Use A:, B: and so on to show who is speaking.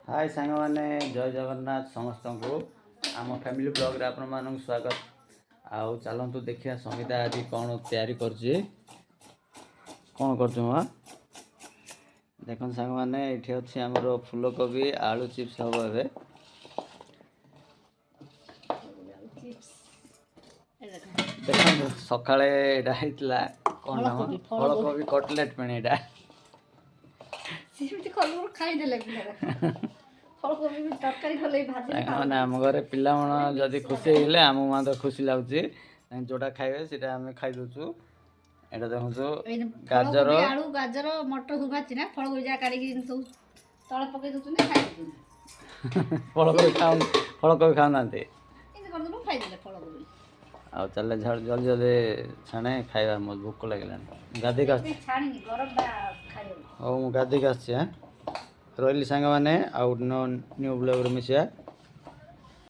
A: हाय सांग मैंने जय जगन्नाथ समस्त को आम फैमिली ब्लॉग रे आपण मानक स्वागत। आउ चलतु देखिए समिता आज कौन तैयारी कर कौन कर देख सांग मैंने ये अच्छे आमर फूलकोबी आलू चिप्स हम ए देख सकाଳେ कौन नाम फूलकोबी कटलेट पेणी मैंने आम घर पिला जदि खुशी हेले आम तो खुशी लगुच जोटा खाइबे सीटा आम खाई दउछु। एटा देखु गाजर
B: आलू गाजर मटर सब भाजी ना फलकोबी जा काढी सब तळे पकई दउछन खाइ दउछन
A: फलकोबी खाऊ ना
B: एते कर दउ खाइ देले फलकोबी
A: आ चल जल्दी जल्दी छाणे खाइबा मत भूख लागला गाधी का
B: छाणी गरम बा खाइ
A: ओ गाधी का रही सांग मैंने आउ न्यू ब्लॉग मिसिया।